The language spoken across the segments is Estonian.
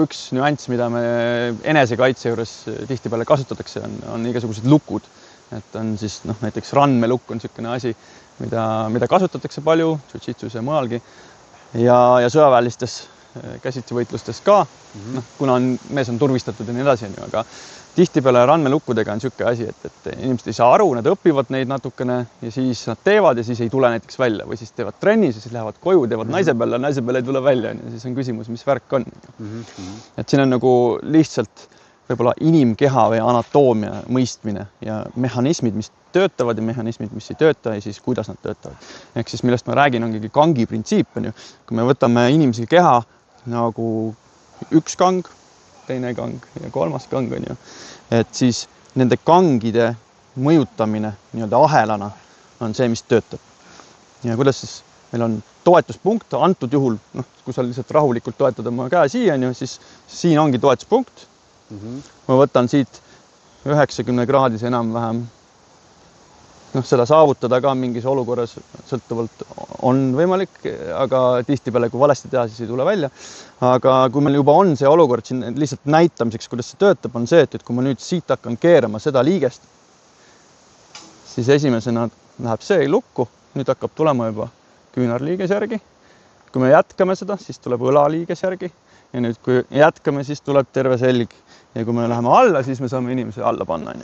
Üks nüanss, mida me enesekaitse juures tihtipeale kasutatakse, on igasugused lukud. Et on siis näiteks randmelukk on niisugune asi, mida kasutatakse palju, jiu-jitsus ja mujalgi. Ja sõjaväelistes käsitsevõitlustes ka, kuna mees on turvistatud ja nii edasi, aga tihtipeale randmelukkudega on niisugune asi, et inimesed ei saa aru, nad õpivad neid natukene ja siis nad teevad ja siis ei tule näiteks välja või siis teevad trennis ja siis lähevad koju, teevad naise peale ei tule välja ja siis on küsimus, mis värk on. Et siin on nagu lihtsalt võib-olla inimkeha või anatoomia mõistmine ja mehhanismid, mis töötavad ja mehhanismid, mis ei tööta ja siis kuidas nad töötavad. Ehk siis millest ma räägin, ongi kangi printsiip. Kui me võtame inimese keha nagu üks kang, teine kang ja kolmas kang on ju, et siis nende kangide mõjutamine nii-öelda ahelana on see, mis töötab. Ja kuidas siis meil on toetuspunkt, antud juhul, kui sa lihtsalt rahulikult toetad oma käe siia, siis siin ongi toetuspunkt. Ma võtan siit 90 kraadis enam-vähem. Seda saavutada ka mingis olukorras sõltuvalt on võimalik, aga tihtipeale, kui valesti teha, siis ei tule välja. Aga kui meil juba on see olukord siin lihtsalt näitamiseks, kuidas see töötab, on see, et kui ma nüüd siit hakkan keerama seda liigest, siis esimesena läheb see lukku, nüüd hakkab tulema juba küünarliiges järgi. Kui me jätkame seda, siis tuleb õlaliiges järgi ja nüüd kui jätkame, siis tuleb terve selg ja kui me läheme alla, siis me saame inimese alla panna.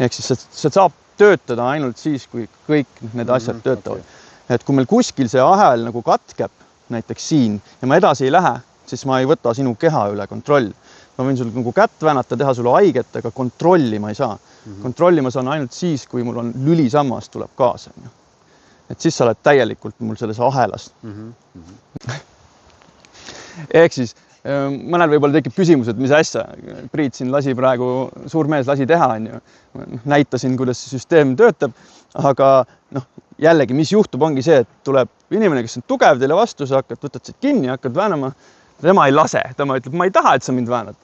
Ehk siis see saab töötada ainult siis, kui kõik need asjad töötavad. Et kui meil kuskil see ahel nagu katkeb, näiteks siin, ja ma edasi ei lähe, siis ma ei võta sinu keha üle kontroll. Ma võin sul nagu kätt väänata, teha sulle haiget, aga kontrolli ma ei saa. Kontrolli ma saan ainult siis, kui mul on lülisammas tuleb kaasa. Et siis sa oled täielikult mul selles ahelas. Ehk siis mõnel võib-olla tekib küsimus, et mis asja. Priit siin lasi praegu, suur mees lasi teha. Näitasin, kuidas see süsteem töötab, aga jällegi, mis juhtub, ongi see, et tuleb inimene, kes on tugev teile vastu, sa võtad siit kinni, hakkad väänama. Tema ei lase, tema ütleb, ma ei taha, et sa mind väänad.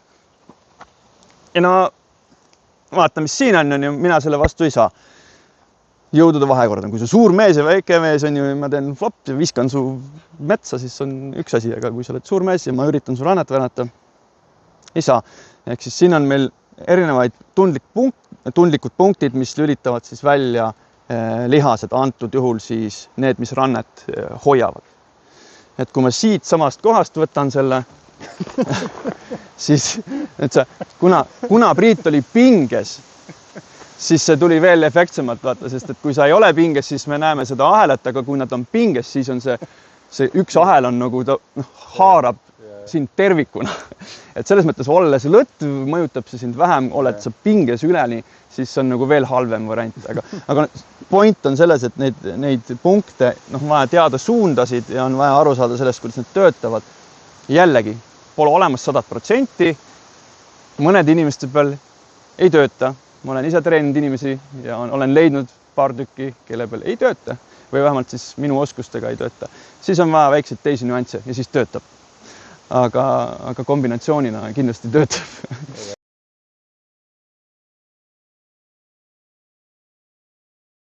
Ja vaata, mis siin on, mina selle vastu ei saa. Jõudude vahekord on, kui see suur mees ja väike mees on ju, ma teen flop ja viskan su metsa, siis on üks asi, aga kui sa oled suur mees ja ma üritan su rannet väänata, ei saa. Ehk siis siin on meil erinevaid tundlikud punktid, mis lülitavad siis välja lihased, antud juhul siis need, mis rannet hoiavad. Et kui ma siit samast kohast võtan selle, siis kuna Priit oli pinges, siis see tuli veel efektsemalt, vaata, sest et kui sa ei ole pinges, siis me näeme seda ahelat, aga kui nad on pinges, siis on see üks ahel on nagu ta haarab sind tervikuna. Et selles mõttes olles lõtv mõjutab see sind vähem, oled sa pinges üleni, siis on nagu veel halvem variant. Aga point on selles, et neid punkte vaja teada suundasid ja on vaja aru saada sellest, kuidas need töötavad. Jällegi, pole olemas 100%, mõned inimeste peal ei tööta. Ma olen ise treeninud inimesi ja olen leidnud paar tükki, kelle peal ei tööta või vähemalt siis minu oskustega ei tööta. Siis on vaja väikseid teisi nüansse ja siis töötab. Aga kombinatsioonina kindlasti töötab.